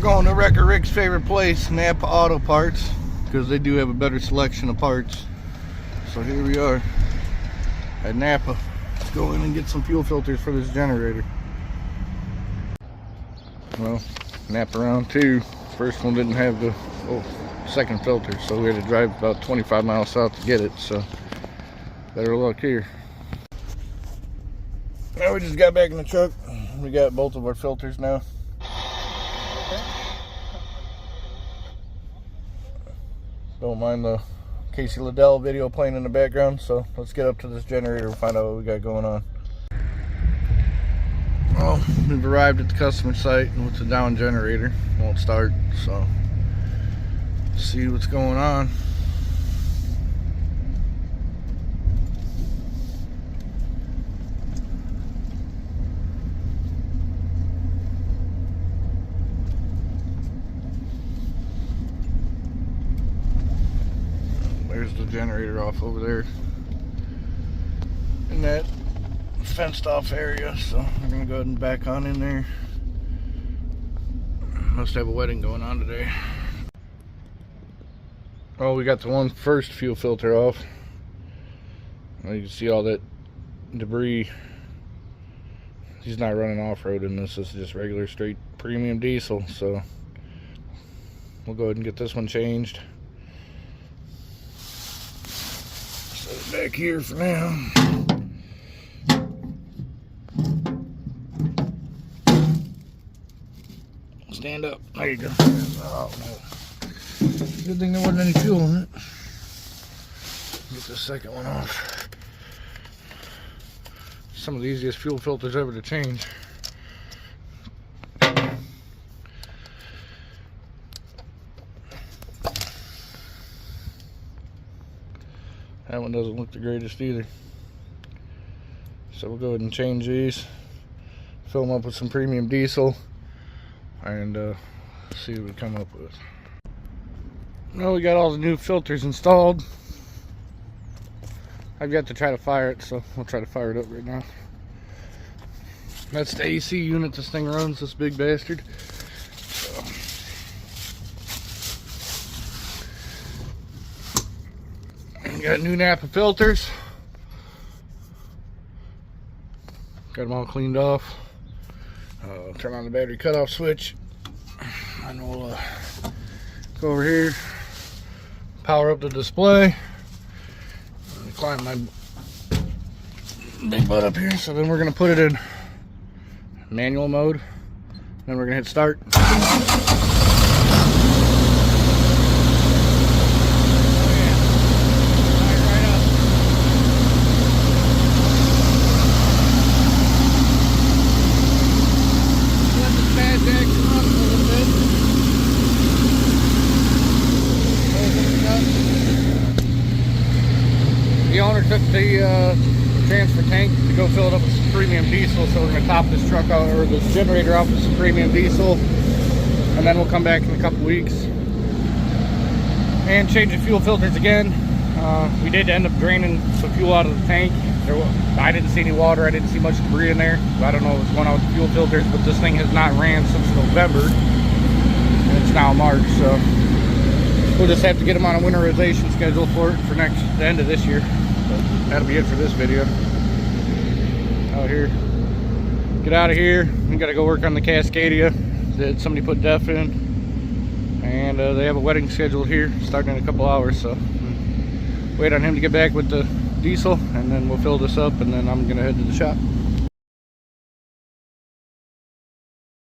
going to Wrecker Rick's favorite place, Napa Auto Parts, because they do have a better selection of parts. So here we are at Napa. Let's go in and get some fuel filters for this generator. Well, Napa round two. First one didn't have the second filter, so we had to drive about 25 miles south to get it. So better luck here. Now we just got back in the truck. We got both of our filters now. Don't mind the Casey Liddell video playing in the background, so let's get up to this generator and find out what we got going on. Well, we've arrived at the customer site and it's a down generator. Won't start, so let's see what's going on. There's the generator off over there in that fenced off area, so we're gonna go ahead and back on in there. Must have a wedding going on today. Oh, we got the first fuel filter off. Well, you can see all that debris. He's not running off-road in this. This is just regular straight premium diesel, so we'll go ahead and get this one changed. Set it back here for now. Stand up. There you go. Oh, no. Good thing there wasn't any fuel in it. Get the second one off. Some of the easiest fuel filters ever to change. That one doesn't look the greatest either. So we'll go ahead and change these. Fill them up with some premium diesel. And see what we come up with. Well, we got all the new filters installed. I've got to try to fire it, so we'll try to fire it up right now. That's the AC unit this thing runs, this big bastard. So. We got new Napa filters. Got them all cleaned off. Turn on the battery cutoff switch, and we'll go over here, power up the display, and climb my big butt up here. So then we're going to put it in manual mode, then we're going to hit start. The owner took the transfer tank to go fill it up with some premium diesel, so we're going to top this truck out, or this generator off with some premium diesel, and then we'll come back in a couple weeks and change the fuel filters again. We did end up draining some fuel out of the tank. I didn't see any water, I didn't see much debris in there. I don't know what's going on with the fuel filters, but this thing has not ran since November, and it's now March, so we'll just have to get them on a winterization schedule for the end of this year. But that'll be it for this video. Out here, get out of here. We gotta go work on the Cascadia that somebody put DEF in, and they have a wedding scheduled here starting in a couple hours, so wait on him to get back with the diesel, and then we'll fill this up, and then I'm gonna head to the shop.